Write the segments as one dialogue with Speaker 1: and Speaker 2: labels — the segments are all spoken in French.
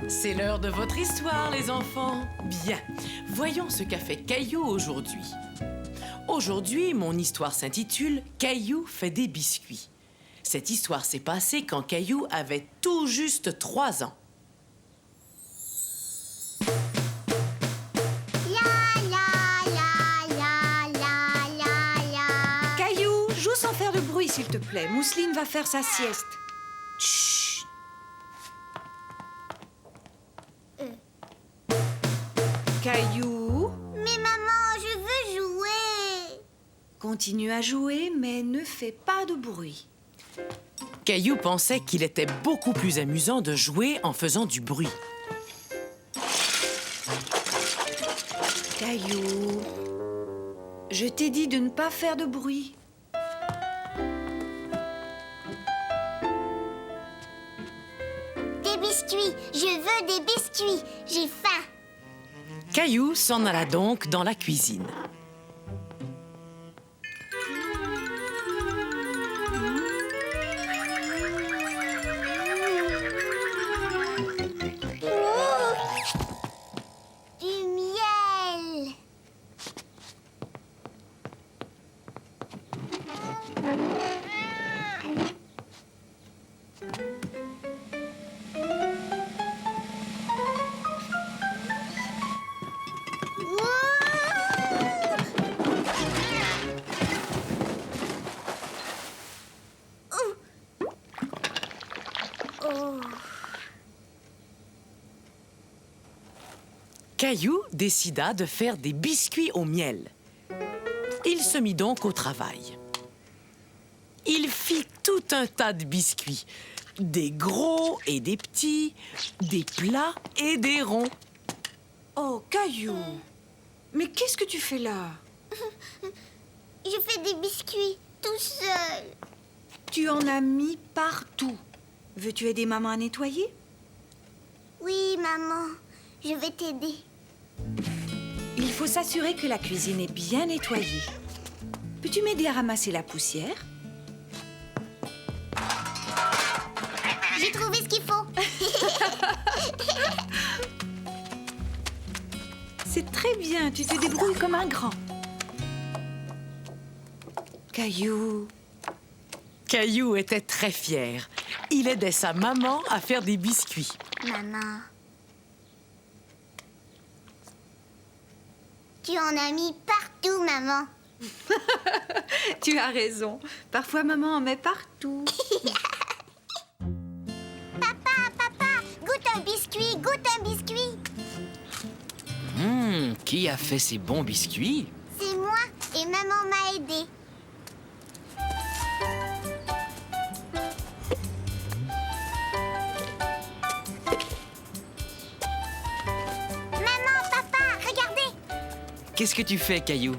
Speaker 1: C'est l'heure de votre histoire, les enfants. Bien, voyons ce qu'a fait Caillou aujourd'hui. Aujourd'hui, mon histoire s'intitule « Caillou fait des biscuits ». Cette histoire s'est passée quand Caillou avait tout juste 3 ans.
Speaker 2: Caillou, joue sans faire de bruit, s'il te plaît. Mousseline va faire sa sieste. Chut. Caillou,
Speaker 3: Mais maman, je veux jouer.
Speaker 2: continue à jouer, mais ne fais pas de bruit.
Speaker 1: Caillou pensait qu'il était beaucoup plus amusant de jouer en faisant du bruit.
Speaker 2: Caillou, je t'ai dit de ne pas faire de bruit.
Speaker 3: Des biscuits, je veux des biscuits. J'ai faim.
Speaker 1: Caillou s'en alla donc dans la cuisine.
Speaker 3: Du miel.
Speaker 1: Caillou décida de faire des biscuits au miel. Il se mit donc au travail. Il fit tout un tas de biscuits, des gros et des petits, des plats et des ronds.
Speaker 2: Oh, Caillou, mais qu'est-ce que tu fais là?
Speaker 3: Je fais des biscuits tout seul.
Speaker 2: Tu en as mis partout. Veux-tu aider maman à nettoyer?
Speaker 3: Oui, maman, je vais t'aider.
Speaker 2: Il faut s'assurer que la cuisine est bien nettoyée. Peux-tu m'aider à ramasser la poussière?
Speaker 3: J'ai trouvé ce qu'il faut.
Speaker 2: C'est très bien, tu te débrouilles comme un grand. Caillou,
Speaker 1: Caillou était très fier. Il aidait sa maman à faire des biscuits.
Speaker 3: Maman. Tu en as mis partout, maman.
Speaker 2: tu as raison. Parfois, maman en met partout.
Speaker 3: Papa, goûte un biscuit, goûte un biscuit.
Speaker 1: Qui a fait ces bons biscuits?
Speaker 3: C'est moi et maman m'a aidé. Maman, papa, regardez.
Speaker 1: Qu'est-ce que tu fais, Caillou?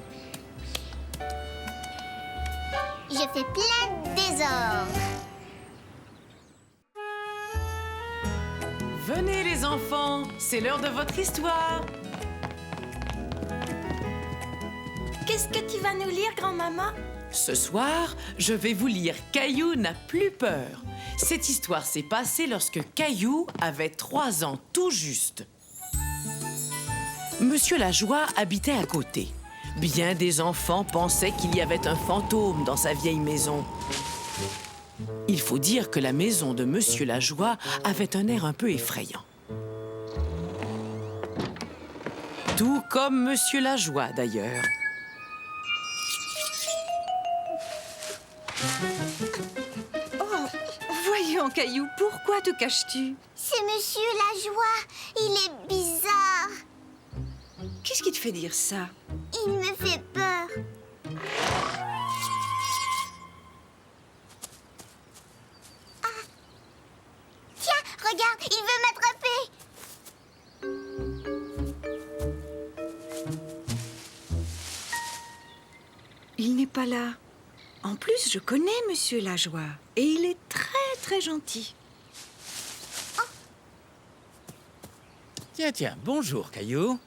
Speaker 3: Je fais plein de désordre.
Speaker 1: Venez, les enfants, c'est l'heure de votre histoire.
Speaker 3: Qu'est-ce que tu vas nous lire, grand-maman?
Speaker 1: Ce soir, je vais vous lire Caillou n'a plus peur. Cette histoire s'est passée lorsque Caillou avait 3 ans tout juste. Monsieur Lajoie habitait à côté. Bien des enfants pensaient qu'il y avait un fantôme dans sa vieille maison. Il faut dire que la maison de Monsieur Lajoie avait un air un peu effrayant. Tout comme Monsieur Lajoie, d'ailleurs.
Speaker 2: Oh, voyons, Caillou, pourquoi te caches-tu?
Speaker 3: C'est Monsieur Lajoie. Il est bizarre.
Speaker 2: Qu'est-ce qui te fait dire ça?
Speaker 3: Il me fait peur. Ah. Tiens, regarde, il veut m'attraper.
Speaker 2: Il n'est pas là. En plus, je connais Monsieur Lajoie. Et il est très, très gentil.
Speaker 4: Tiens, bonjour, Caillou.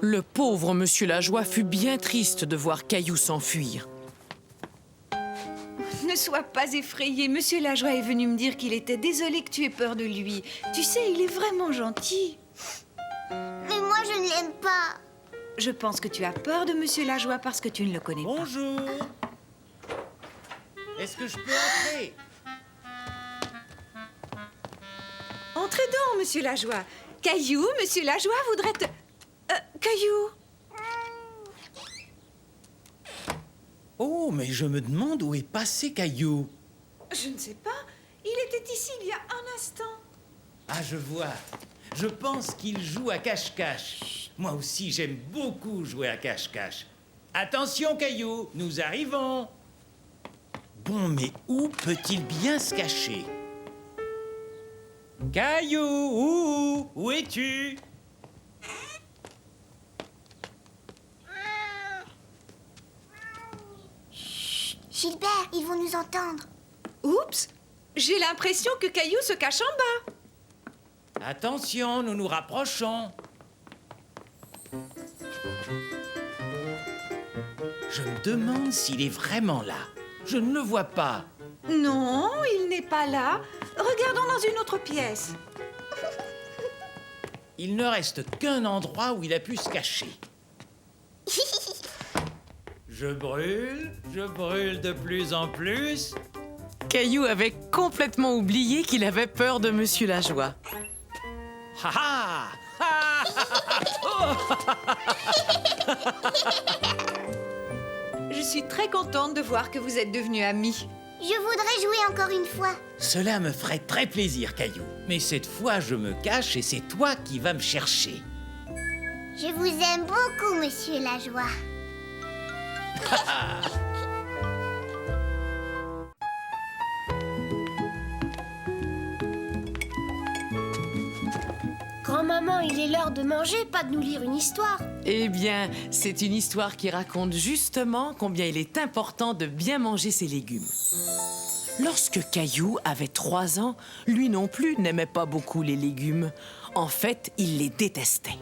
Speaker 1: Le pauvre Monsieur Lajoie fut bien triste de voir Caillou s'enfuir.
Speaker 2: Ne sois pas effrayé. Monsieur Lajoie est venu me dire qu'il était désolé que tu aies peur de lui. Tu sais, il est vraiment gentil.
Speaker 3: Mais moi, je ne l'aime pas.
Speaker 2: Je pense que tu as peur de Monsieur Lajoie parce que tu ne le connais pas.
Speaker 4: Bonjour. Est-ce que je peux entrer?
Speaker 2: Entrez donc, Monsieur Lajoie. Caillou, Monsieur Lajoie voudrait te... Caillou.
Speaker 4: Oh, mais je me demande où est passé Caillou.
Speaker 2: Je ne sais pas. Il était ici il y a un instant.
Speaker 4: Ah, je vois. Je pense qu'il joue à cache-cache. Moi aussi, j'aime beaucoup jouer à cache-cache. Attention, Caillou, nous arrivons. Bon, mais où peut-il bien se cacher? Caillou, où es-tu?
Speaker 3: Gilbert, ils vont nous entendre.
Speaker 2: Oups. J'ai l'impression que Caillou se cache en bas.
Speaker 4: Attention, nous nous rapprochons. Je me demande s'il est vraiment là. Je ne le vois pas.
Speaker 2: Non, il n'est pas là. Regardons dans une autre pièce.
Speaker 4: Il ne reste qu'un endroit où il a pu se cacher. Je brûle de plus en plus.
Speaker 1: Caillou avait complètement oublié qu'il avait peur de Monsieur Lajoie.
Speaker 4: Ha ha!
Speaker 2: Je suis très contente de voir que vous êtes devenus amis.
Speaker 3: Je voudrais jouer encore une fois.
Speaker 4: Cela me ferait très plaisir, Caillou. Mais cette fois, je me cache et c'est toi qui vas me chercher.
Speaker 3: Je vous aime beaucoup, Monsieur Lajoie.
Speaker 5: Grand-maman, il est l'heure de manger, pas de nous lire une histoire.
Speaker 1: Eh bien, c'est une histoire qui raconte justement combien il est important de bien manger ses légumes. Lorsque Caillou avait 3 ans, lui non plus n'aimait pas beaucoup les légumes. En fait, il les détestait.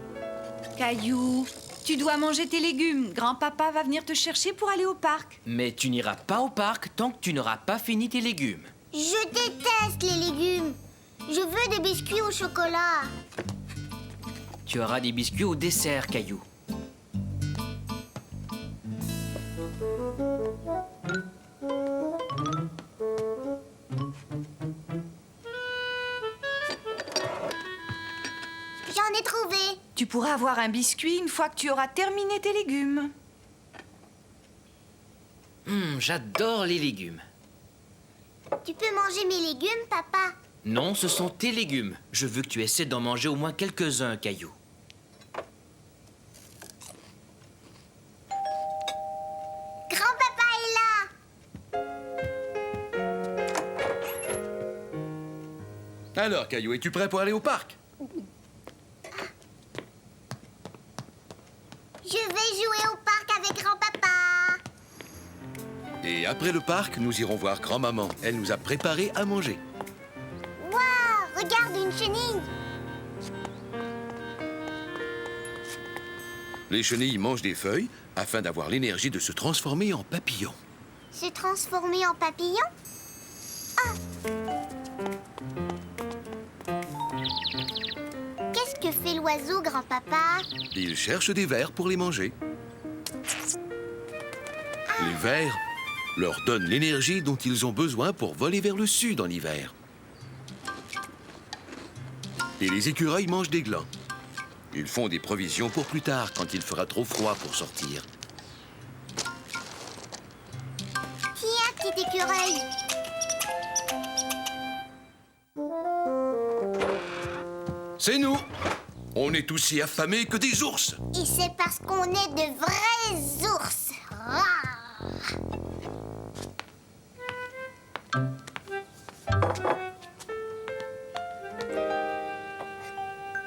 Speaker 2: Caillou, tu dois manger tes légumes. Grand-papa va venir te chercher pour aller au parc.
Speaker 6: Mais tu n'iras pas au parc tant que tu n'auras pas fini tes légumes.
Speaker 3: Je déteste les légumes. Je veux des biscuits au chocolat.
Speaker 6: Tu auras des biscuits au dessert, Caillou.
Speaker 3: J'en ai trouvé.
Speaker 2: Tu pourras avoir un biscuit une fois que tu auras terminé tes légumes.
Speaker 6: J'adore les légumes.
Speaker 3: Tu peux manger mes légumes, papa?
Speaker 6: Non, ce sont tes légumes. Je veux que tu essaies d'en manger au moins quelques-uns, Caillou.
Speaker 3: Grand-papa est là.
Speaker 7: Alors, Caillou, es-tu prêt pour aller au parc?
Speaker 3: Je vais jouer au parc avec grand-papa.
Speaker 7: Et après le parc, nous irons voir grand-maman. Elle nous a préparé à manger.
Speaker 3: Waouh, regarde une chenille.
Speaker 7: Les chenilles mangent des feuilles afin d'avoir l'énergie de se transformer en papillon.
Speaker 3: Se transformer en papillon? Qu'est-ce que fait l'oiseau, grand-papa?
Speaker 7: Ils cherchent des vers pour les manger. Les vers leur donnent l'énergie dont ils ont besoin pour voler vers le sud en hiver. Et les écureuils mangent des glands. Ils font des provisions pour plus tard, quand il fera trop froid pour sortir.
Speaker 3: Tiens, petit écureuil.
Speaker 7: C'est nous! On est aussi affamés que des ours!
Speaker 3: Et c'est parce qu'on est de vrais ours. Rah.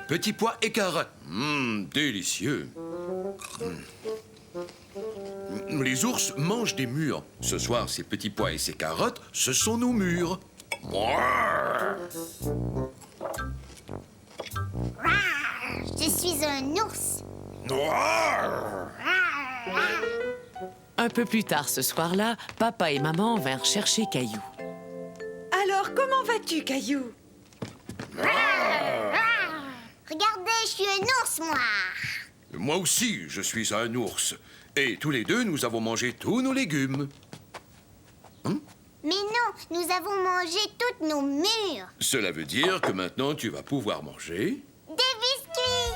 Speaker 7: Petits pois et carottes. Délicieux. Les ours mangent des mûres. Ce soir, ces petits pois et ces carottes, ce sont nos mûres.
Speaker 3: Je suis un ours.
Speaker 1: Un peu plus tard ce soir-là, papa et maman vinrent chercher Caillou.
Speaker 2: Alors, comment vas-tu, Caillou?
Speaker 3: Regardez, je suis un ours, moi.
Speaker 7: Moi aussi, je suis un ours. Et tous les deux, nous avons mangé tous nos légumes.
Speaker 3: Mais non, nous avons mangé toutes nos mûres.
Speaker 7: Cela veut dire que maintenant, tu vas pouvoir manger...
Speaker 3: Des biscuits.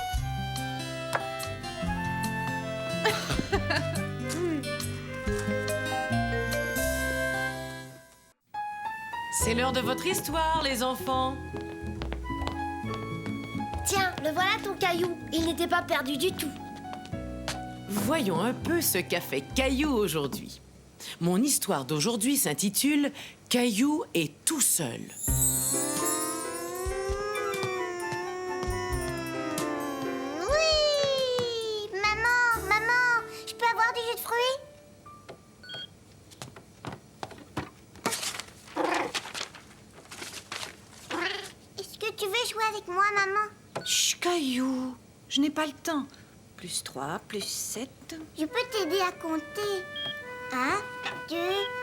Speaker 1: C'est l'heure de votre histoire, les enfants.
Speaker 5: Tiens, le voilà ton Caillou. Il n'était pas perdu du tout.
Speaker 1: Voyons un peu ce qu'a fait Caillou aujourd'hui. Mon histoire d'aujourd'hui s'intitule « Caillou est tout seul ».
Speaker 3: Oui. Maman, je peux avoir du jus de fruits? Est-ce que tu veux jouer avec moi, maman?
Speaker 2: Chut, Caillou, je n'ai pas le temps. Plus 3, plus 7...
Speaker 3: Je peux t'aider à compter. 1, 2,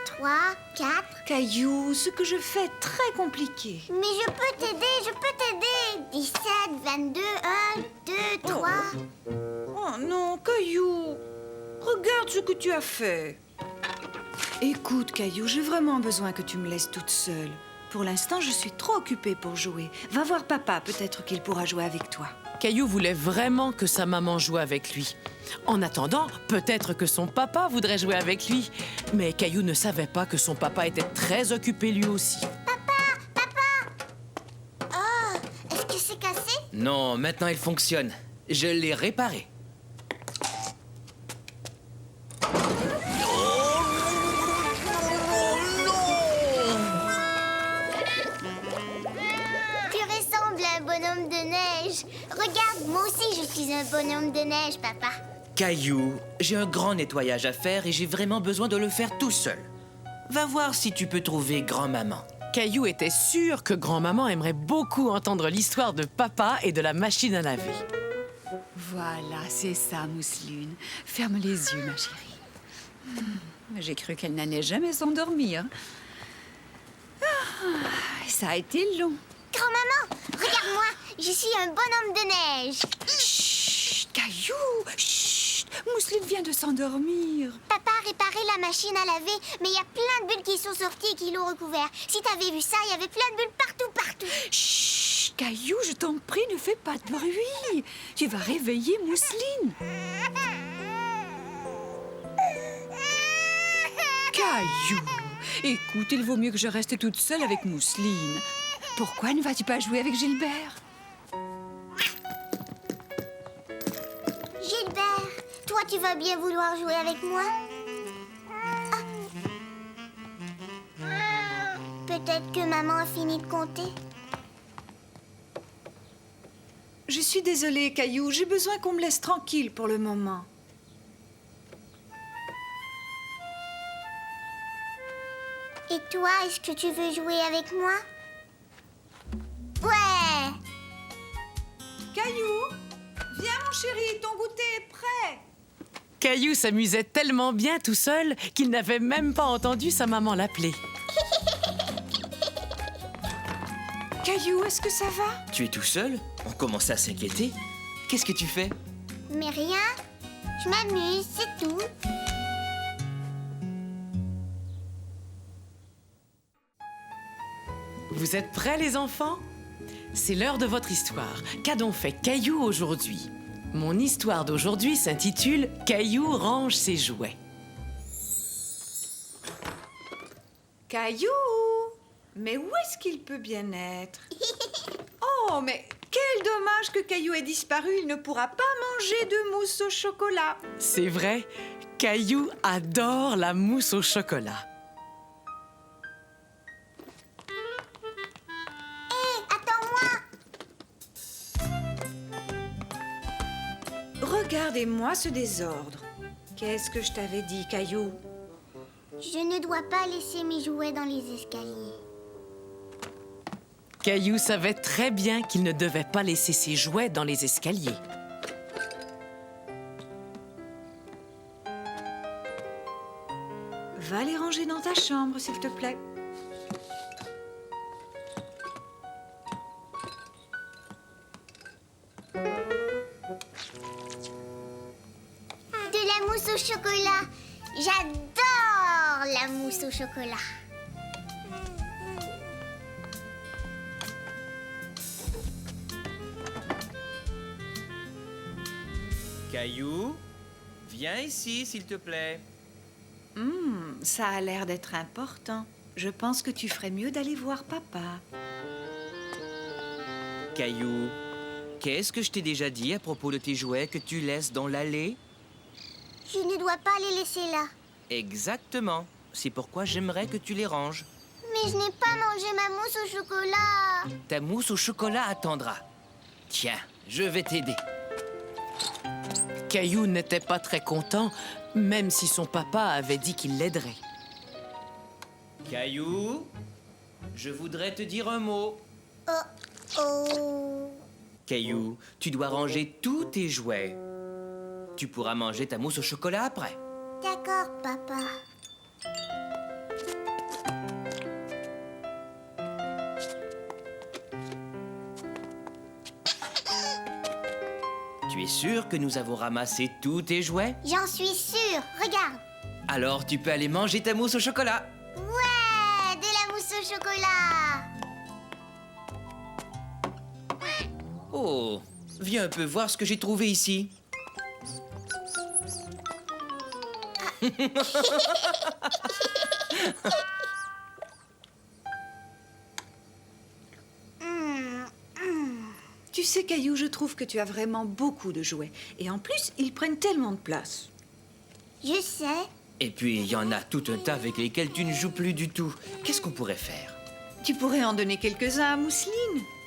Speaker 3: 3, 4.
Speaker 2: Caillou, ce que je fais est très compliqué.
Speaker 3: Mais je peux t'aider. 17, 22, 1, 2, 3.
Speaker 2: Oh non, Caillou, regarde ce que tu as fait. Écoute, Caillou, j'ai vraiment besoin que tu me laisses toute seule. Pour l'instant, je suis trop occupée pour jouer. Va voir papa, peut-être qu'il pourra jouer avec toi.
Speaker 1: Caillou voulait vraiment que sa maman joue avec lui. En attendant, peut-être que son papa voudrait jouer avec lui. Mais Caillou ne savait pas que son papa était très occupé lui aussi.
Speaker 3: Oh, est-ce que c'est cassé?
Speaker 6: Non, maintenant il fonctionne. Je l'ai réparé.
Speaker 3: Tu ressembles à un bonhomme de neige. Regarde, moi aussi je suis un bonhomme de neige, papa.
Speaker 6: Caillou, j'ai un grand nettoyage à faire et j'ai vraiment besoin de le faire tout seul. Va voir si tu peux trouver grand-maman.
Speaker 1: Caillou était sûr que grand-maman aimerait beaucoup entendre l'histoire de papa et de la machine à laver.
Speaker 8: Voilà, c'est ça, Mousseline. Ferme les yeux, ma chérie. J'ai cru qu'elle n'allait jamais s'endormir. Ça a été long.
Speaker 3: Grand-maman, regarde-moi, je suis un bonhomme de neige.
Speaker 8: Chut, Caillou, chut. Mousseline vient de s'endormir.
Speaker 3: Papa a réparé la machine à laver, mais il y a plein de bulles qui sont sorties et qui l'ont recouvert. Si t'avais vu ça, il y avait plein de bulles partout.
Speaker 8: Chut, Caillou, je t'en prie, ne fais pas de bruit. Tu vas réveiller Mousseline. Caillou, écoute, il vaut mieux que je reste toute seule avec Mousseline. Pourquoi ne vas-tu pas jouer avec Gilbert?
Speaker 3: Gilbert, toi tu vas bien vouloir jouer avec moi? Peut-être que maman a fini de compter.
Speaker 2: Je suis désolée, Caillou, j'ai besoin qu'on me laisse tranquille pour le moment.
Speaker 3: Et toi, est-ce que tu veux jouer avec moi? Ouais!
Speaker 2: Caillou, viens mon chéri, ton goûter est prêt.
Speaker 1: Caillou s'amusait tellement bien tout seul qu'il n'avait même pas entendu sa maman l'appeler.
Speaker 2: Caillou, est-ce que ça va?
Speaker 6: Tu es tout seul? On commence à s'inquiéter. Qu'est-ce que tu fais?
Speaker 3: Mais rien, je m'amuse, c'est tout.
Speaker 1: Vous êtes prêts, les enfants? C'est l'heure de votre histoire. Qu'a donc fait Caillou aujourd'hui? Mon histoire d'aujourd'hui s'intitule « Caillou range ses jouets ».
Speaker 2: Caillou, mais où est-ce qu'il peut bien être? Oh, mais quel dommage que Caillou ait disparu. Il ne pourra pas manger de mousse au chocolat.
Speaker 1: C'est vrai, Caillou adore la mousse au chocolat.
Speaker 2: Regardez-moi ce désordre. Qu'est-ce que je t'avais dit, Caillou?
Speaker 3: Je ne dois pas laisser mes jouets dans les escaliers.
Speaker 1: Caillou savait très bien qu'il ne devait pas laisser ses jouets dans les escaliers.
Speaker 2: Va les ranger dans ta chambre, s'il te plaît.
Speaker 3: De la mousse au chocolat. J'adore la mousse au chocolat.
Speaker 6: Caillou, viens ici, s'il te plaît.
Speaker 2: Ça a l'air d'être important. Je pense que tu ferais mieux d'aller voir papa.
Speaker 6: Caillou, qu'est-ce que je t'ai déjà dit à propos de tes jouets que tu laisses dans l'allée?
Speaker 3: Je ne dois pas les laisser là.
Speaker 6: Exactement. C'est pourquoi j'aimerais que tu les ranges.
Speaker 3: Mais je n'ai pas mangé ma mousse au chocolat.
Speaker 6: Ta mousse au chocolat attendra. Tiens, je vais t'aider.
Speaker 1: Caillou n'était pas très content, même si son papa avait dit qu'il l'aiderait.
Speaker 6: Caillou, je voudrais te dire un mot.
Speaker 3: Oh.
Speaker 6: Caillou, tu dois ranger tous tes jouets. Tu pourras manger ta mousse au chocolat après.
Speaker 3: D'accord, papa.
Speaker 6: Tu es sûr que nous avons ramassé tous tes jouets?
Speaker 3: J'en suis sûre. Regarde.
Speaker 6: Alors tu peux aller manger ta mousse au chocolat.
Speaker 3: Ouais, de la mousse au chocolat.
Speaker 6: Oh, viens un peu voir ce que j'ai trouvé ici.
Speaker 2: Tu sais, Caillou, je trouve que tu as vraiment beaucoup de jouets. Et en plus, ils prennent tellement de place.
Speaker 3: Je sais.
Speaker 6: Et puis il y en a tout un tas avec lesquels tu ne joues plus du tout. Qu'est-ce qu'on pourrait faire?
Speaker 2: Tu pourrais en donner quelques-uns à Mousseline.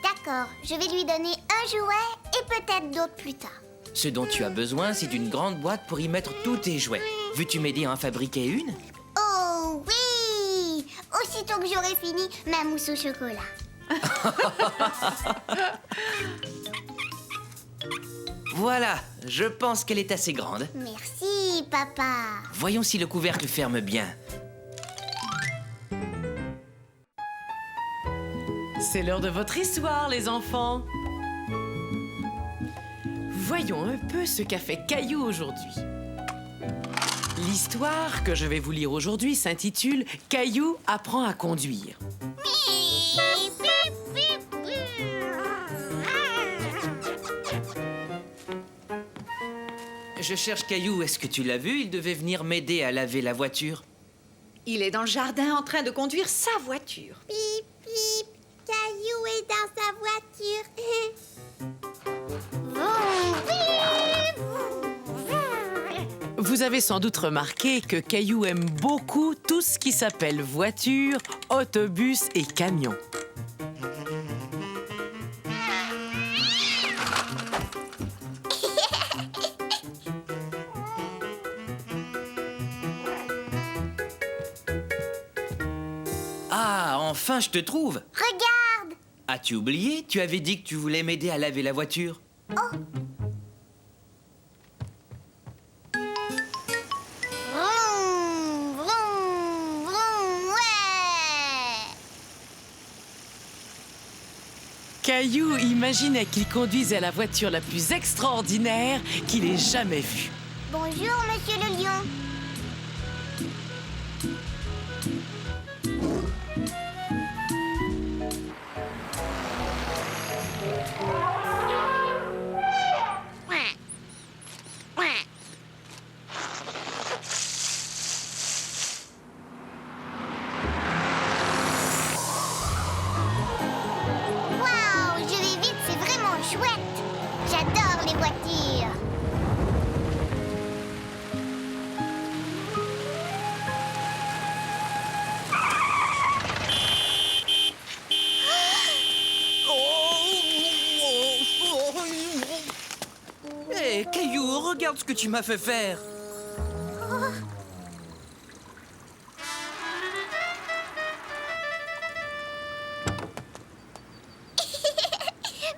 Speaker 3: D'accord, je vais lui donner un jouet et peut-être d'autres plus tard.
Speaker 6: Ce dont tu as besoin, c'est d'une grande boîte pour y mettre tous tes jouets. Veux-tu m'aider à en fabriquer une?
Speaker 3: Oh oui! Aussitôt que j'aurai fini ma mousse au chocolat.
Speaker 6: Voilà, je pense qu'elle est assez grande.
Speaker 3: Merci, papa.
Speaker 6: Voyons si le couvercle ferme bien.
Speaker 1: C'est l'heure de votre histoire, les enfants. Voyons un peu ce qu'a fait Caillou aujourd'hui. L'histoire que je vais vous lire aujourd'hui s'intitule « Caillou apprend à conduire ».
Speaker 6: Je cherche Caillou, est-ce que tu l'as vu? Il devait venir m'aider à laver la voiture.
Speaker 2: Il est dans le jardin en train de conduire sa voiture.
Speaker 3: Pip, pip, Caillou est dans sa voiture.
Speaker 1: Vous avez sans doute remarqué que Caillou aime beaucoup tout ce qui s'appelle voiture, autobus et camion.
Speaker 6: Ah, enfin, je te trouve!
Speaker 3: Regarde!
Speaker 6: As-tu oublié? Tu avais dit que tu voulais m'aider à laver la voiture.
Speaker 3: Vroom, vroom, vroom, ouais!
Speaker 1: Caillou imaginait qu'il conduisait la voiture la plus extraordinaire qu'il ait jamais vue.
Speaker 3: Bonjour, monsieur le lion. Waouh, je vais vite, c'est vraiment chouette. J'adore les voitures.
Speaker 6: Hé, Caillou, regarde ce que tu m'as fait faire.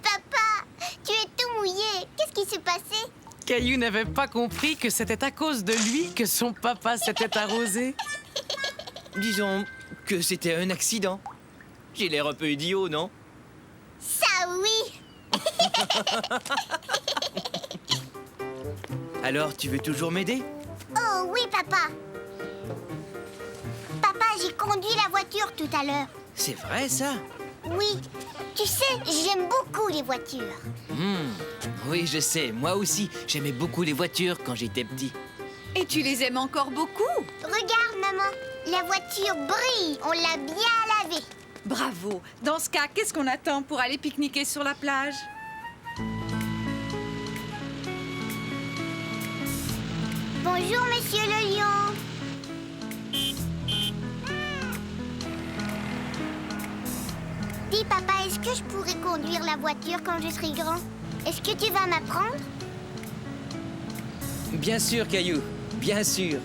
Speaker 3: Papa, tu es tout mouillé. Qu'est-ce qui s'est passé?
Speaker 1: Caillou n'avait pas compris que c'était à cause de lui que son papa s'était arrosé.
Speaker 6: Disons que c'était un accident. J'ai l'air un peu idiot, non?
Speaker 3: Ça oui.
Speaker 6: Alors, tu veux toujours m'aider?
Speaker 3: Oh oui, papa. Papa, j'ai conduit la voiture tout à l'heure.
Speaker 6: C'est vrai, ça?
Speaker 3: Oui. Tu sais, j'aime beaucoup les voitures.
Speaker 6: Oui, je sais. Moi aussi, j'aimais beaucoup les voitures quand j'étais petit.
Speaker 8: Et tu les aimes encore beaucoup?
Speaker 3: Regarde, maman. La voiture brille. On l'a bien lavée.
Speaker 2: Bravo. Dans ce cas, qu'est-ce qu'on attend pour aller pique-niquer sur la plage?
Speaker 3: Bonjour, monsieur le lion. Dis, papa, est-ce que je pourrais conduire la voiture quand je serai grand? Est-ce que tu vas m'apprendre?
Speaker 6: Bien sûr, Caillou. Bien sûr.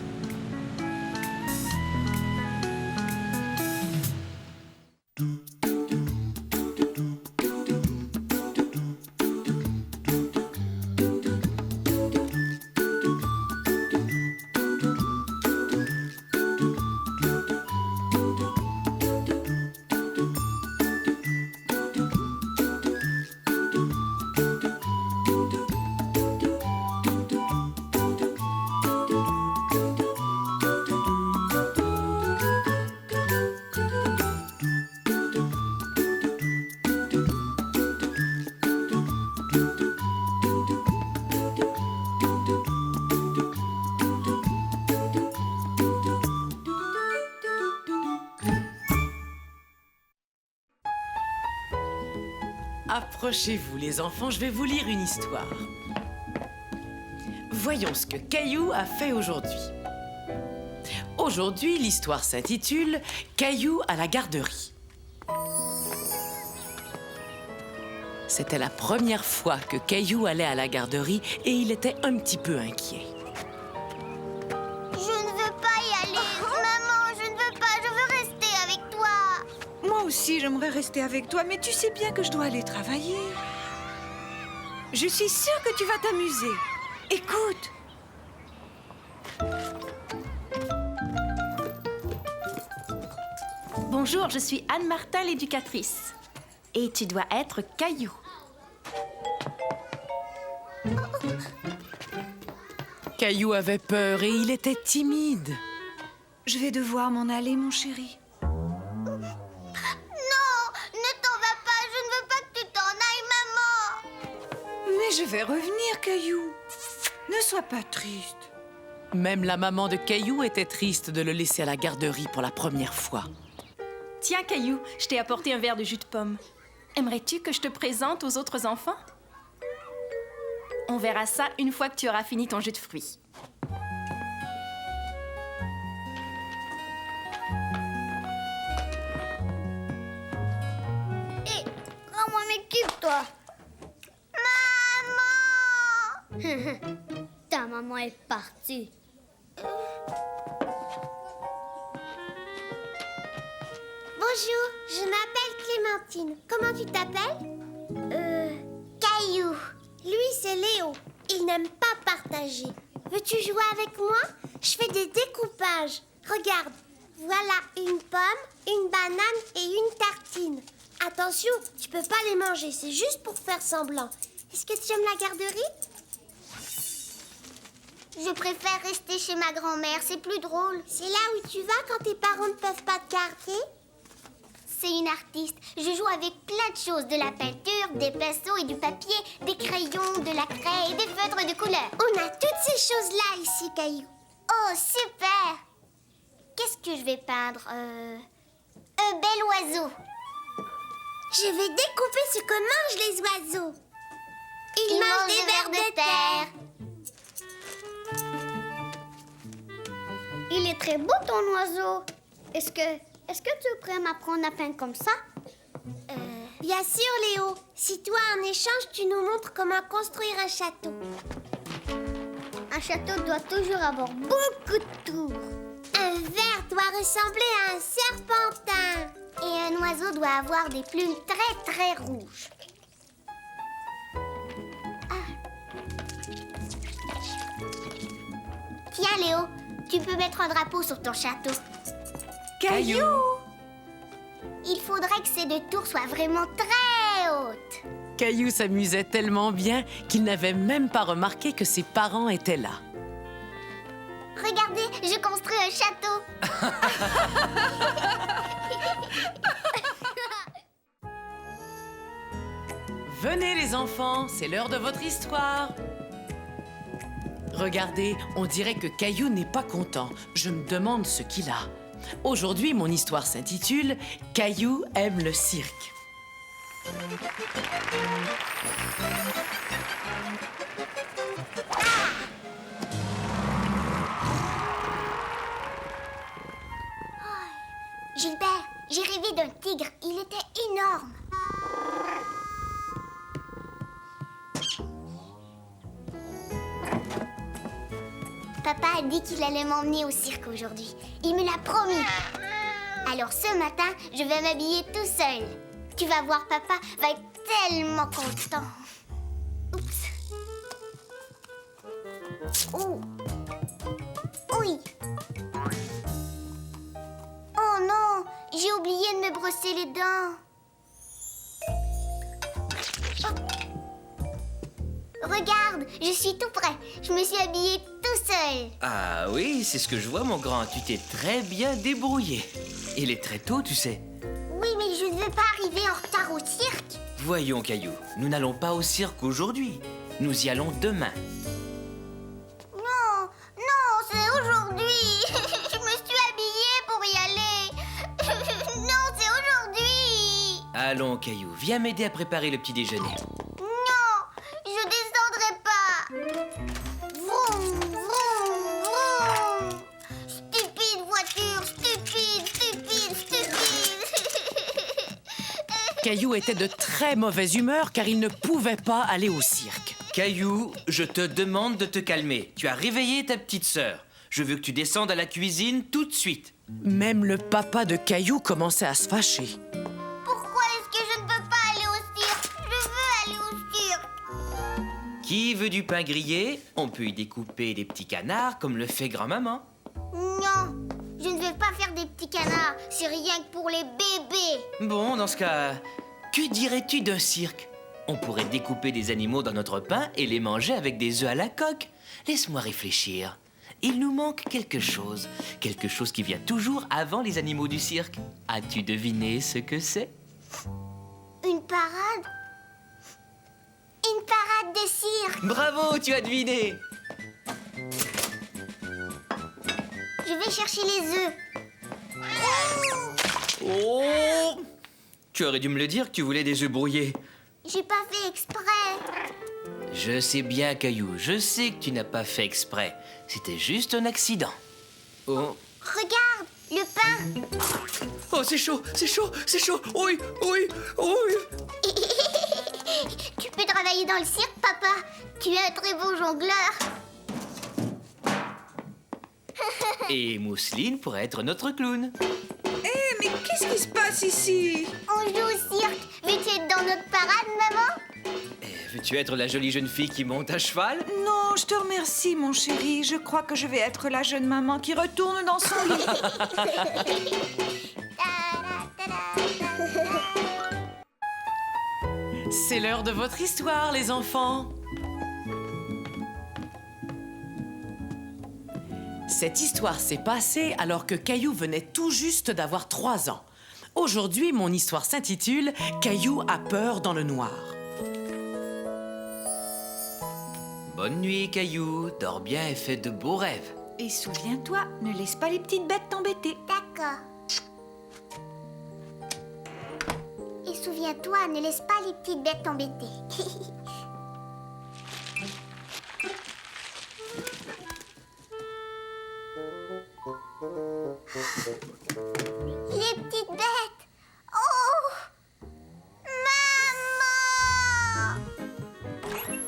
Speaker 1: Approchez-vous, les enfants, je vais vous lire une histoire. Voyons ce que Caillou a fait aujourd'hui. Aujourd'hui, l'histoire s'intitule « Caillou à la garderie ». C'était la première fois que Caillou allait à la garderie et il était un petit peu inquiet.
Speaker 3: Je ne veux pas y aller. Maman, je ne veux pas. Je veux rester avec toi.
Speaker 2: Moi aussi, j'aimerais rester avec toi, mais tu sais bien que je dois aller travailler. Je suis sûre que tu vas t'amuser. Écoute.
Speaker 9: Bonjour, je suis Anne Martin, l'éducatrice. Et tu dois être Caillou.
Speaker 1: Caillou avait peur et il était timide.
Speaker 2: Je vais devoir m'en aller, mon chéri.
Speaker 3: Non, ne t'en vas pas. Je ne veux pas que tu t'en ailles, maman.
Speaker 2: Mais je vais revenir, Caillou. Ne sois pas triste.
Speaker 1: Même la maman de Caillou était triste de le laisser à la garderie pour la première fois.
Speaker 9: Tiens, Caillou, je t'ai apporté un verre de jus de pomme. Aimerais-tu que je te présente aux autres enfants? On verra ça une fois que tu auras fini ton jus de fruits.
Speaker 3: Hé, rends-moi mes cubes, toi. Maman! Ta maman est partie. Bonjour, je m'appelle Clémentine. Comment tu t'appelles? Caillou. Lui, c'est Léo. Il n'aime pas partager. Veux-tu jouer avec moi? Je fais des découpages. Regarde, voilà une pomme, une banane et une tartine. Attention, tu peux pas les manger, c'est juste pour faire semblant. Est-ce que tu aimes la garderie? Je préfère rester chez ma grand-mère, c'est plus drôle. C'est là où tu vas quand tes parents ne peuvent pas te garder? C'est une artiste. Je joue avec plein de choses. De la peinture, des pinceaux et du papier, des crayons, de la craie et des feutres de couleur. On a toutes ces choses-là ici, Caillou. Oh, super! Qu'est-ce que je vais peindre? Un bel oiseau. Je vais découper ce que mangent les oiseaux. Ils mangent des vers de terre. Il est très beau, ton oiseau. Est-ce que tu pourrais m'apprendre à peindre comme ça? Bien sûr, Léo. Si toi, en échange, tu nous montres comment construire un château. Un château doit toujours avoir beaucoup de tours. Un ver doit ressembler à un serpentin. Et un oiseau doit avoir des plumes très, très rouges. Tiens, Léo, tu peux mettre un drapeau sur ton château.
Speaker 1: Caillou!
Speaker 3: Il faudrait que ces deux tours soient vraiment très hautes.
Speaker 1: Caillou s'amusait tellement bien qu'il n'avait même pas remarqué que ses parents étaient là.
Speaker 3: Regardez, je construis un château.
Speaker 1: Venez les enfants, c'est l'heure de votre histoire. Regardez, on dirait que Caillou n'est pas content. Je me demande ce qu'il a. Aujourd'hui, mon histoire s'intitule « Caillou aime le cirque ».
Speaker 3: Gilbert, j'ai rêvé d'un tigre. Il était énorme. Papa a dit qu'il allait m'emmener au cirque aujourd'hui. Il me l'a promis. Alors ce matin, je vais m'habiller tout seul. Tu vas voir, papa va être tellement content. Oups. Oh. Oui. Oh non, j'ai oublié de me brosser les dents. Oh. Regarde, je suis tout prêt. Je me suis habillée tout seul.
Speaker 6: Ah oui, c'est ce que je vois, mon grand. Tu t'es très bien débrouillé. Il est très tôt, tu sais.
Speaker 3: Oui, mais je ne veux pas arriver en retard au cirque.
Speaker 6: Voyons, Caillou, nous n'allons pas au cirque aujourd'hui. Nous y allons demain.
Speaker 3: Non, c'est aujourd'hui. Je me suis habillée pour y aller. Non, c'est aujourd'hui.
Speaker 6: Allons, Caillou, viens m'aider à préparer le petit déjeuner.
Speaker 3: Non, je descendrai pas. Vroom, vroom, vroom. Stupide voiture, stupide.
Speaker 1: Caillou était de très mauvaise humeur car il ne pouvait pas aller au cirque.
Speaker 6: Caillou, je te demande de te calmer. Tu as réveillé ta petite sœur. Je veux que tu descendes à la cuisine tout de suite.
Speaker 1: Même le papa de Caillou commençait à se fâcher.
Speaker 3: Pourquoi est-ce que je ne peux pas aller au cirque? Je veux aller au cirque.
Speaker 6: Qui veut du pain grillé? On peut y découper des petits canards comme le fait grand-maman.
Speaker 3: Non, je ne veux pas faire des petits canards. C'est rien que pour les bébés.
Speaker 6: Bon, dans ce cas, que dirais-tu d'un cirque? On pourrait découper des animaux dans notre pain et les manger avec des œufs à la coque. Laisse-moi réfléchir. Il nous manque quelque chose qui vient toujours avant les animaux du cirque. As-tu deviné ce que c'est?
Speaker 3: Une parade? Une parade de cirque.
Speaker 6: Bravo, tu as deviné!
Speaker 3: Je vais chercher les œufs.
Speaker 6: Oh! Tu aurais dû me le dire que tu voulais des œufs brouillés.
Speaker 3: J'ai pas fait exprès.
Speaker 6: Je sais bien, Caillou, je sais que tu n'as pas fait exprès. C'était juste un accident. Oh!
Speaker 3: Regarde, le pain.
Speaker 6: Oh, c'est chaud, c'est chaud, c'est chaud! Oui, oui, oui!
Speaker 3: Tu peux travailler dans le cirque, papa. Tu es un très beau jongleur.
Speaker 6: Et Mousseline pourrait être notre clown.
Speaker 2: Mais qu'est-ce qui se passe ici?
Speaker 3: On joue au cirque. Veux-tu être dans notre parade, maman?
Speaker 6: Veux-tu être la jolie jeune fille qui monte à cheval?
Speaker 2: Non, je te remercie, mon chéri. Je crois que je vais être la jeune maman qui retourne dans son lit.
Speaker 1: C'est l'heure de votre histoire, les enfants. Cette histoire s'est passée alors que Caillou venait tout juste d'avoir 3 ans. Aujourd'hui, mon histoire s'intitule « Caillou a peur dans le noir ».
Speaker 6: Bonne nuit, Caillou. Dors bien et fais de beaux rêves.
Speaker 2: Et souviens-toi, ne laisse pas les petites bêtes t'embêter.
Speaker 3: D'accord. Et souviens-toi, ne laisse pas les petites bêtes t'embêter. Les petites bêtes. Oh! Maman!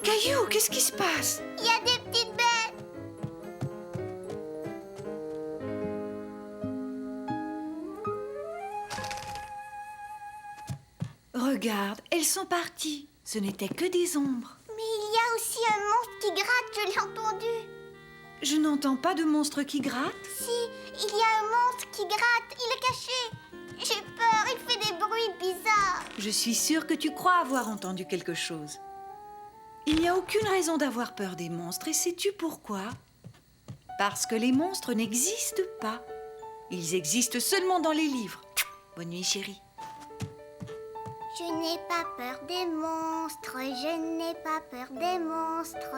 Speaker 2: Caillou, qu'est-ce qui se passe?
Speaker 3: Il y a des petites bêtes.
Speaker 2: Regarde, elles sont parties. Ce n'étaient que des ombres.
Speaker 3: Mais il y a aussi un monstre qui gratte, je l'ai entendu.
Speaker 2: Je n'entends pas de monstre qui gratte.
Speaker 3: Si, il y a un monstre qui gratte. Il est caché. J'ai peur, il fait des bruits bizarres.
Speaker 2: Je suis sûre que tu crois avoir entendu quelque chose. Il n'y a aucune raison d'avoir peur des monstres. Et sais-tu pourquoi? Parce que les monstres n'existent pas. Ils existent seulement dans les livres. Bonne nuit, chérie.
Speaker 3: Je n'ai pas peur des monstres. Je n'ai pas peur des monstres.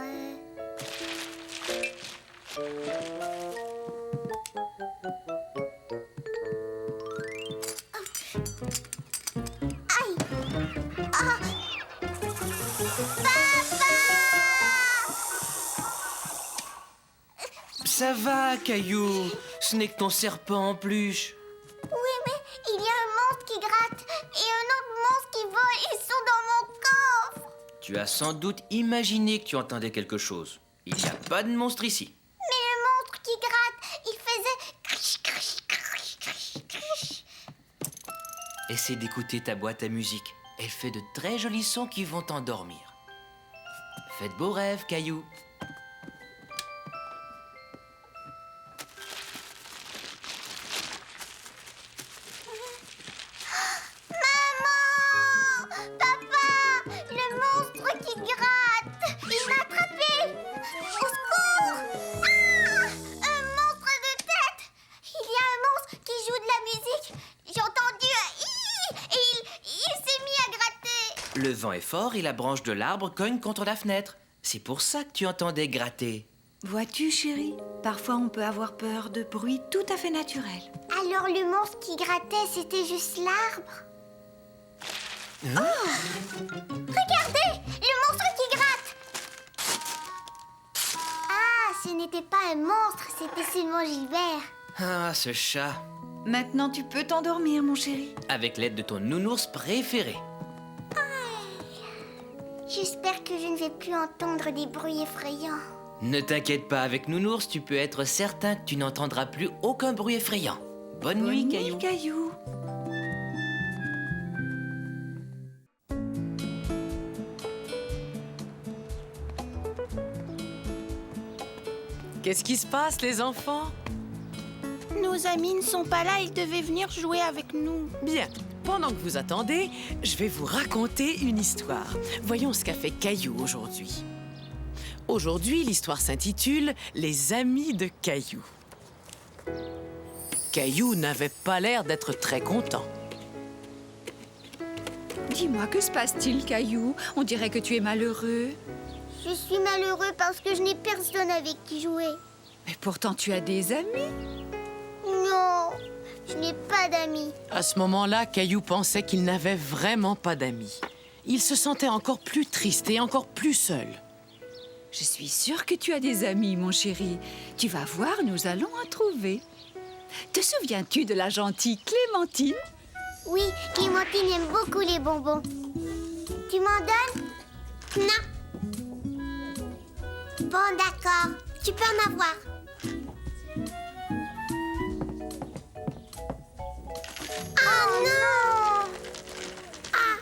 Speaker 3: Aïe! Ah!
Speaker 6: Ça va, Caillou. Ce n'est que ton serpent en peluche.
Speaker 3: Oui, mais il y a un monstre qui gratte et un autre monstre qui vole. Ils sont dans mon coffre.
Speaker 6: Tu as sans doute imaginé que tu entendais quelque chose. Il n'y a pas de monstre ici.
Speaker 3: Mais le monstre qui gratte, il faisait crish, crish, crish, crish, crish.
Speaker 6: Essaie d'écouter ta boîte à musique. Elle fait de très jolis sons qui vont t'endormir. Fais de beaux rêves, Caillou.
Speaker 3: Maman! Papa! Le monstre qui gratte! Il m'a attrapé! Au secours! Ah! Un monstre de tête! Il y a un monstre qui joue de la musique! J'ai entendu un hi! Et il s'est mis à gratter!
Speaker 6: Le vent est fort et la branche de l'arbre cogne contre la fenêtre. C'est pour ça que tu entendais gratter.
Speaker 2: Vois-tu, chérie? Parfois, on peut avoir peur de bruits tout à fait naturels.
Speaker 3: Alors le monstre qui grattait, c'était juste l'arbre? Regardez! Le monstre qui gratte! Ah, ce n'était pas un monstre, c'était seulement Gilbert.
Speaker 6: Ah, ce chat.
Speaker 2: Maintenant, tu peux t'endormir, mon chéri.
Speaker 6: Avec l'aide de ton nounours préféré.
Speaker 3: J'espère que je ne vais plus entendre des bruits effrayants.
Speaker 6: Ne t'inquiète pas, avec nounours, tu peux être certain que tu n'entendras plus aucun bruit effrayant. Bonne nuit, Caillou.
Speaker 2: Caillou.
Speaker 1: Qu'est-ce qui se passe, les enfants?
Speaker 5: Nos amis ne sont pas là, ils devaient venir jouer avec nous.
Speaker 1: Bien. Pendant que vous attendez, je vais vous raconter une histoire. Voyons ce qu'a fait Caillou aujourd'hui. Aujourd'hui, l'histoire s'intitule « Les amis de Caillou ». Caillou n'avait pas l'air d'être très content.
Speaker 8: Dis-moi, que se passe-t-il, Caillou? On dirait que tu es malheureux.
Speaker 3: Je suis malheureux parce que je n'ai personne avec qui jouer.
Speaker 8: Mais pourtant, tu as des amis.
Speaker 3: Non, je n'ai pas d'amis.
Speaker 1: À ce moment-là, Caillou pensait qu'il n'avait vraiment pas d'amis. Il se sentait encore plus triste et encore plus seul.
Speaker 8: Je suis sûre que tu as des amis, mon chéri. Tu vas voir, nous allons en trouver. Te souviens-tu de la gentille Clémentine?
Speaker 3: Oui, Clémentine aime beaucoup les bonbons. Tu m'en donnes? Non. Bon, d'accord. Tu peux en avoir. Oh non! Ah!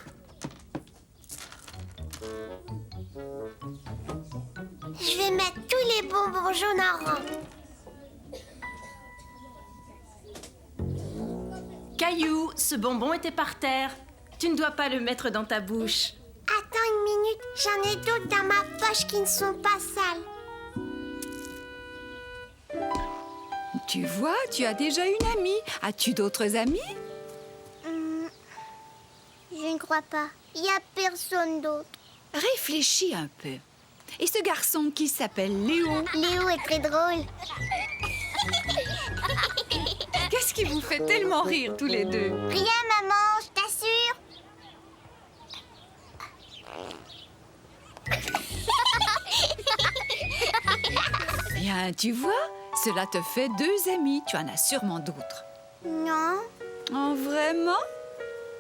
Speaker 3: Je vais mettre tous les bonbons jaunes en rang.
Speaker 9: Caillou, ce bonbon était par terre. Tu ne dois pas le mettre dans ta bouche.
Speaker 3: Attends une minute, j'en ai d'autres dans ma poche qui ne sont pas sales.
Speaker 8: Tu vois, tu as déjà une amie. As-tu d'autres amis?
Speaker 3: Je ne crois pas. Il n'y a personne d'autre.
Speaker 8: Réfléchis un peu. Et ce garçon qui s'appelle Léo?
Speaker 3: Léo est très drôle.
Speaker 8: Qu'est-ce qui vous fait tellement rire tous les deux?
Speaker 3: Rien, maman, je t'assure.
Speaker 8: Bien, tu vois, cela te fait deux amis. Tu en as sûrement d'autres.
Speaker 3: Non.
Speaker 8: Oh, vraiment?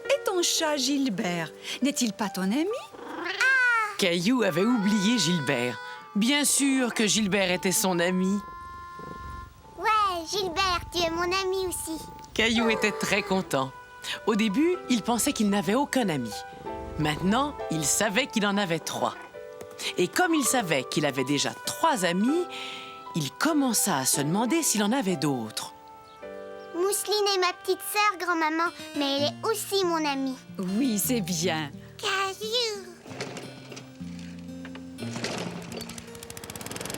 Speaker 8: Et ton chat Gilbert, n'est-il pas ton ami?
Speaker 1: Caillou avait oublié Gilbert. Bien sûr que Gilbert était son ami.
Speaker 3: Ouais, Gilbert, tu es mon ami aussi.
Speaker 1: Caillou était très content. Au début, il pensait qu'il n'avait aucun ami. Maintenant, il savait qu'il en avait 3. Et comme il savait qu'il avait déjà 3 amis, il commença à se demander s'il en avait d'autres.
Speaker 3: Mousseline est ma petite sœur, grand-maman, mais elle est aussi mon amie.
Speaker 8: Oui, c'est bien.
Speaker 3: Caillou.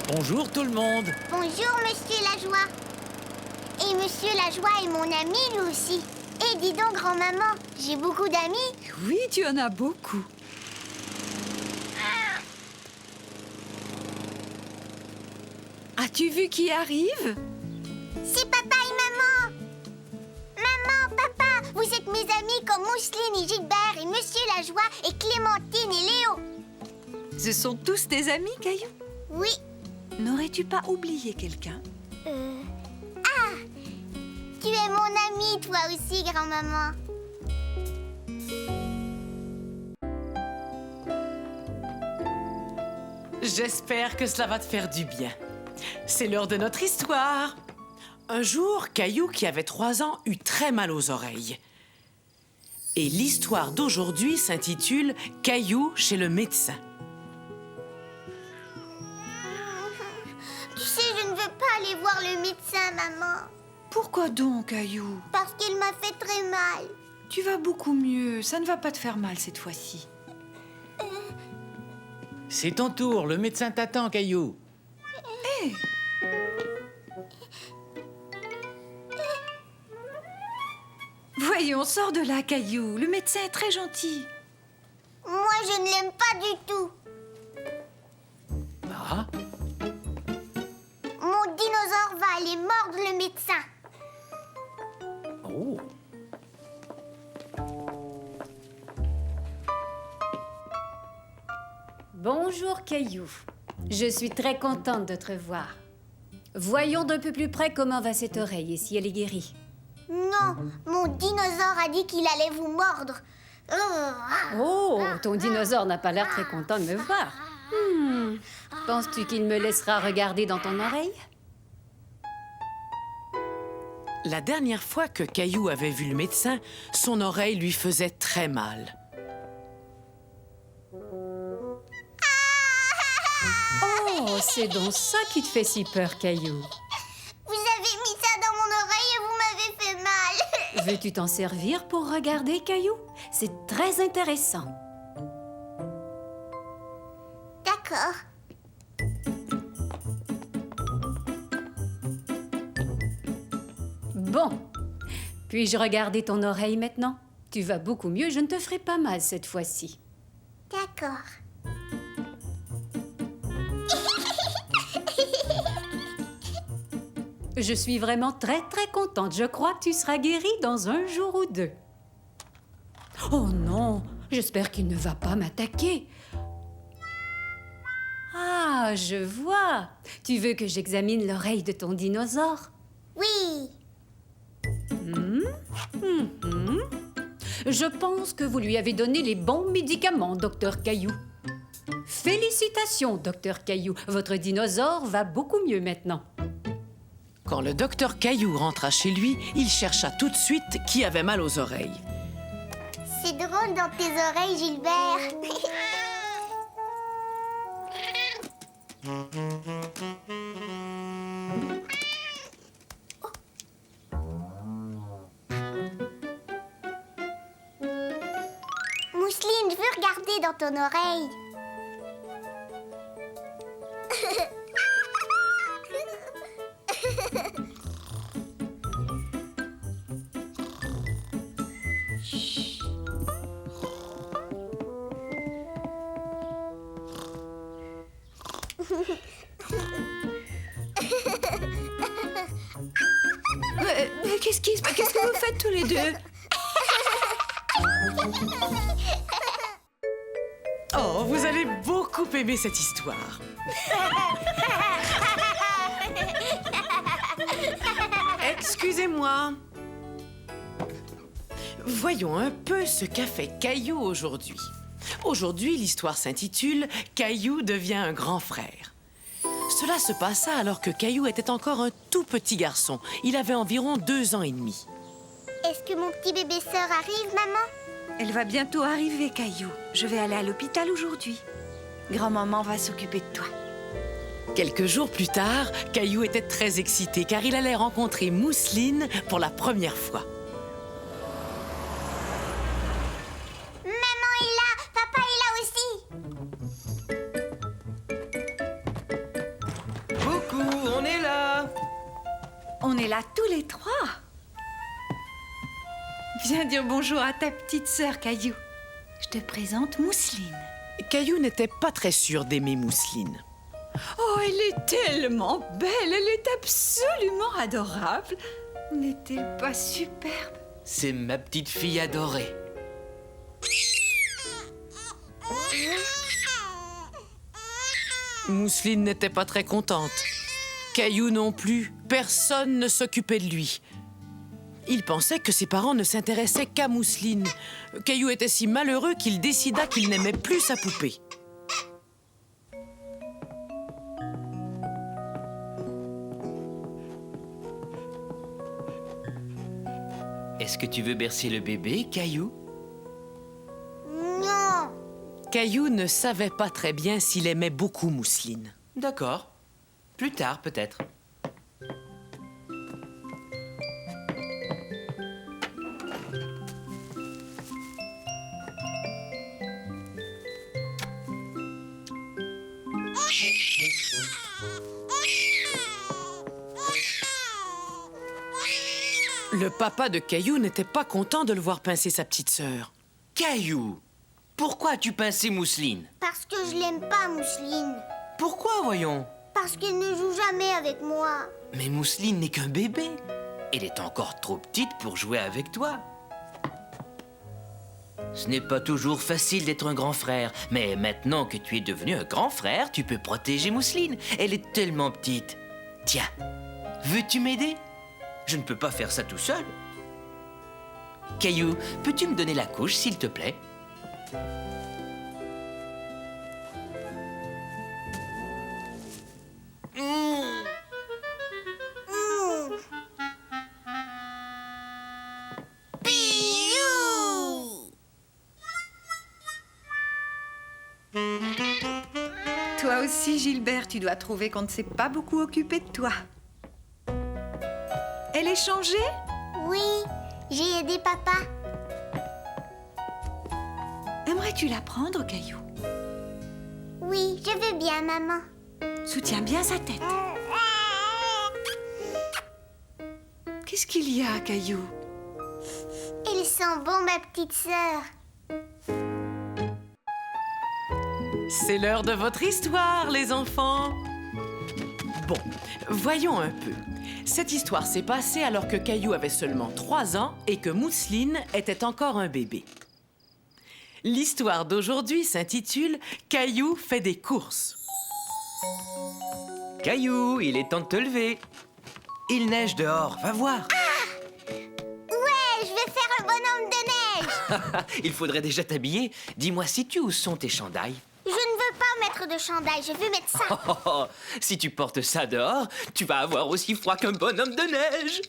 Speaker 4: Bonjour tout le monde.
Speaker 3: Bonjour, Monsieur Lajoie. Et Monsieur Lajoie est mon ami, lui aussi. Et dis donc, grand-maman, j'ai beaucoup d'amis.
Speaker 8: Oui, tu en as beaucoup. As-tu vu qui arrive?
Speaker 3: C'est papa et maman. Maman, papa, vous êtes mes amis comme Mousseline et Gilbert et Monsieur Lajoie et Clémentine et Léo.
Speaker 8: Ce sont tous tes amis, Caillou?
Speaker 3: Oui.
Speaker 8: N'aurais-tu pas oublié quelqu'un?
Speaker 3: Ah, tu es mon amie, toi aussi, grand-maman.
Speaker 1: J'espère que cela va te faire du bien. C'est l'heure de notre histoire. Un jour, Caillou, qui avait 3 ans, eut très mal aux oreilles. Et l'histoire d'aujourd'hui s'intitule « Caillou chez le médecin ».
Speaker 3: Tu sais, je ne veux pas aller voir le médecin, maman.
Speaker 2: Pourquoi donc, Caillou?
Speaker 3: Parce qu'il m'a fait très mal.
Speaker 2: Tu vas beaucoup mieux. Ça ne va pas te faire mal cette fois-ci.
Speaker 4: C'est ton tour, le médecin t'attend, Caillou.
Speaker 2: Voyons, sors de là, Caillou. Le médecin est très gentil.
Speaker 3: Moi, je ne l'aime pas du tout.
Speaker 4: Ah,
Speaker 3: Mon dinosaure va aller mordre le médecin.
Speaker 4: oh.
Speaker 10: Bonjour Caillou, je suis très contente de te revoir. Voyons d'un peu plus près comment va cette oreille et si elle est guérie.
Speaker 3: Non, mon dinosaure a dit qu'il allait vous mordre.
Speaker 10: Oh, ton dinosaure n'a pas l'air très content de me voir. Penses-tu qu'il me laissera regarder dans ton oreille?
Speaker 1: La dernière fois que Caillou avait vu le médecin, son oreille lui faisait très mal.
Speaker 10: Oh, c'est donc ça qui te fait si peur, Caillou.
Speaker 3: Vous avez mis ça dans mon oreille et vous m'avez fait mal.
Speaker 10: Veux-tu t'en servir pour regarder, Caillou? C'est très intéressant.
Speaker 3: D'accord.
Speaker 10: Bon, puis-je regarder ton oreille maintenant? Tu vas beaucoup mieux, je ne te ferai pas mal cette fois-ci.
Speaker 3: D'accord.
Speaker 10: Je suis vraiment très contente. Je crois que tu seras guérie dans un jour ou deux. Oh non, j'espère qu'il ne va pas m'attaquer. Ah, je vois. Tu veux que j'examine l'oreille de ton dinosaure?
Speaker 3: Oui.
Speaker 10: Je pense que vous lui avez donné les bons médicaments, Docteur Caillou. Félicitations, Docteur Caillou. Votre dinosaure va beaucoup mieux maintenant.
Speaker 1: Quand le docteur Caillou rentra chez lui, il chercha tout de suite qui avait mal aux oreilles.
Speaker 3: C'est drôle dans tes oreilles, Gilbert. Mousseline, je veux regarder dans ton oreille.
Speaker 8: Qu'est-ce que vous faites tous les deux?
Speaker 1: Oh, vous allez beaucoup aimer cette histoire. Excusez-moi. Voyons un peu ce qu'a fait Caillou aujourd'hui. Aujourd'hui, l'histoire s'intitule « Caillou devient un grand frère ». Cela se passa alors que Caillou était encore un tout petit garçon. Il avait environ 2 ans et demi.
Speaker 3: Est-ce que mon petit bébé sœur arrive, maman?
Speaker 2: Elle va bientôt arriver, Caillou. Je vais aller à l'hôpital aujourd'hui. Grand-maman va s'occuper de toi.
Speaker 1: Quelques jours plus tard, Caillou était très excité car il allait rencontrer Mousseline pour la première fois.
Speaker 3: Maman est là, papa est là aussi.
Speaker 6: Coucou, on est là.
Speaker 2: On est là tous les trois. Viens dire bonjour à ta petite sœur, Caillou. Je te présente Mousseline.
Speaker 1: Caillou n'était pas très sûr d'aimer Mousseline.
Speaker 8: Oh, elle est tellement belle, elle est absolument adorable.
Speaker 2: N'est-elle pas superbe?
Speaker 6: C'est ma petite fille adorée.
Speaker 1: Mousseline n'était pas très contente. Caillou non plus. Personne ne s'occupait de lui. Il pensait que ses parents ne s'intéressaient qu'à Mousseline. Caillou était si malheureux qu'il décida qu'il n'aimait plus sa poupée.
Speaker 6: Est-ce que tu veux bercer le bébé, Caillou?
Speaker 3: Non.
Speaker 1: Caillou ne savait pas très bien s'il aimait beaucoup Mousseline.
Speaker 6: D'accord. Plus tard, peut-être.
Speaker 1: Le papa de Caillou n'était pas content de le voir pincer sa petite sœur.
Speaker 6: Caillou, pourquoi as-tu pincé Mousseline?
Speaker 3: Parce que je l'aime pas, Mousseline.
Speaker 6: Pourquoi, voyons?
Speaker 3: Parce qu'elle ne joue jamais avec moi.
Speaker 6: Mais Mousseline n'est qu'un bébé. Elle est encore trop petite pour jouer avec toi. Ce n'est pas toujours facile d'être un grand frère, mais maintenant que tu es devenu un grand frère, tu peux protéger Mousseline. Elle est tellement petite. Tiens, veux-tu m'aider? Je ne peux pas faire ça tout seul. Caillou, peux-tu me donner la couche, s'il te plaît?
Speaker 2: Toi aussi, Gilbert, tu dois trouver qu'on ne s'est pas beaucoup occupé de toi. Elle est changée?
Speaker 3: Oui, j'ai aidé papa.
Speaker 2: Aimerais-tu la prendre, Caillou?
Speaker 3: Oui, je veux bien, maman.
Speaker 2: Soutiens bien sa tête. Qu'est-ce qu'il y a, Caillou?
Speaker 3: Il sent bon, ma petite sœur.
Speaker 1: C'est l'heure de votre histoire, les enfants. Bon, voyons un peu. Cette histoire s'est passée alors que Caillou avait seulement 3 ans et que Mousseline était encore un bébé. L'histoire d'aujourd'hui s'intitule « Caillou fait des courses ».
Speaker 6: Caillou, il est temps de te lever. Il neige dehors, va voir.
Speaker 3: Ouais, je vais faire un bonhomme de neige.
Speaker 6: Il faudrait déjà t'habiller. Dis-moi, sais-tu où sont tes chandails?
Speaker 3: Je ne veux pas mettre de chandail, je veux mettre ça.
Speaker 6: Oh, si tu portes ça dehors, tu vas avoir aussi froid qu'un bonhomme de neige.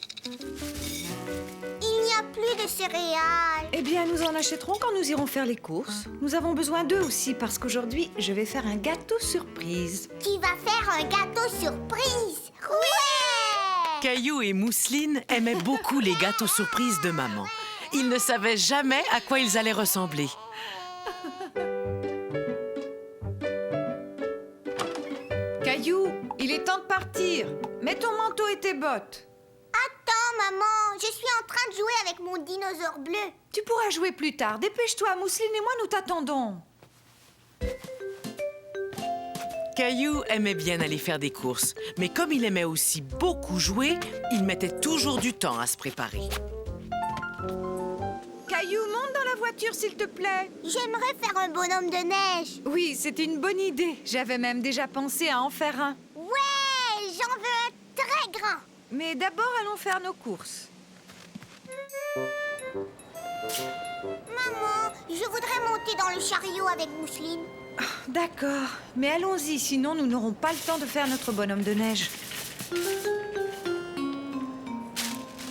Speaker 3: Il n'y a plus de céréales.
Speaker 2: Eh bien, nous en achèterons quand nous irons faire les courses. Nous avons besoin d'eux aussi parce qu'aujourd'hui, je vais faire un gâteau surprise.
Speaker 3: Tu vas faire un gâteau surprise. Ouais!
Speaker 1: Caillou et Mousseline aimaient beaucoup les gâteaux surprises de maman. Ils ne savaient jamais à quoi ils allaient ressembler.
Speaker 2: Caillou, il est temps de partir. Mets ton manteau et tes bottes.
Speaker 3: Attends, maman, je suis en train de jouer avec mon dinosaure bleu.
Speaker 2: Tu pourras jouer plus tard. Dépêche-toi, Mousseline et moi, nous t'attendons.
Speaker 1: Caillou aimait bien aller faire des courses, mais comme il aimait aussi beaucoup jouer, il mettait toujours du temps à se préparer.
Speaker 2: Caillou, monte dans la voiture, s'il te plaît.
Speaker 3: J'aimerais faire un bonhomme de neige.
Speaker 2: Oui, c'est une bonne idée. J'avais même déjà pensé à en faire un.
Speaker 3: Ouais, j'en veux un très grand.
Speaker 2: Mais d'abord, allons faire nos courses.
Speaker 3: Maman, je voudrais monter dans le chariot avec Mousseline.
Speaker 2: D'accord, mais allons-y, sinon nous n'aurons pas le temps de faire notre bonhomme de neige.
Speaker 3: Je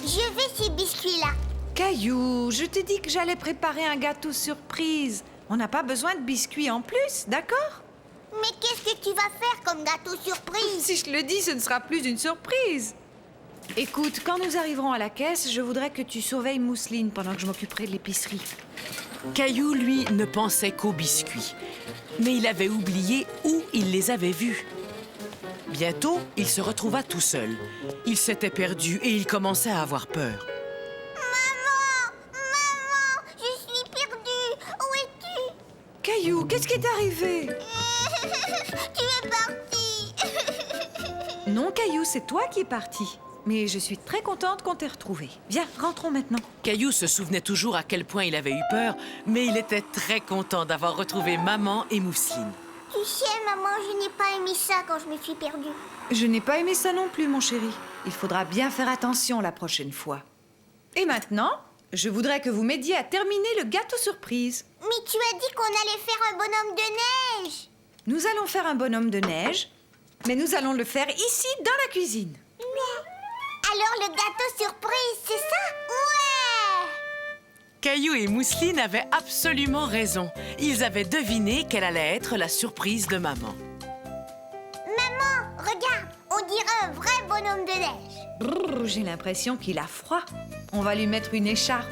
Speaker 3: veux ces biscuits-là.
Speaker 2: Caillou, je t'ai dit que j'allais préparer un gâteau surprise. On n'a pas besoin de biscuits en plus, d'accord?
Speaker 3: Mais qu'est-ce que tu vas faire comme gâteau surprise?
Speaker 2: Si je le dis, ce ne sera plus une surprise. Écoute, quand nous arriverons à la caisse, je voudrais que tu surveilles Mousseline pendant que je m'occuperai de l'épicerie.
Speaker 1: Caillou, lui, ne pensait qu'aux biscuits. Mais il avait oublié où il les avait vus. Bientôt, il se retrouva tout seul. Il s'était perdu et il commençait à avoir peur.
Speaker 3: Maman! Maman! Je suis perdue! Où es-tu?
Speaker 2: Caillou, qu'est-ce qui est arrivé?
Speaker 3: Tu es parti!
Speaker 2: Non, Caillou, c'est toi qui es parti. Mais je suis très contente qu'on t'ait retrouvé. Viens, rentrons maintenant.
Speaker 1: Caillou se souvenait toujours à quel point il avait eu peur, mais il était très content d'avoir retrouvé maman et Mousseline.
Speaker 3: Tu sais, maman, je n'ai pas aimé ça quand je me suis perdue.
Speaker 2: Je n'ai pas aimé ça non plus, mon chéri. Il faudra bien faire attention la prochaine fois. Et maintenant, je voudrais que vous m'aidiez à terminer le gâteau surprise.
Speaker 3: Mais tu as dit qu'on allait faire un bonhomme de neige.
Speaker 2: Nous allons faire un bonhomme de neige, mais nous allons le faire ici, dans la cuisine.
Speaker 3: Alors le gâteau surprise, c'est ça? Ouais!
Speaker 1: Caillou et Mousseline avaient absolument raison. Ils avaient deviné quelle allait être la surprise de maman.
Speaker 3: Maman, regarde, on dirait un vrai bonhomme de neige.
Speaker 2: Brrr, j'ai l'impression qu'il a froid. On va lui mettre une écharpe.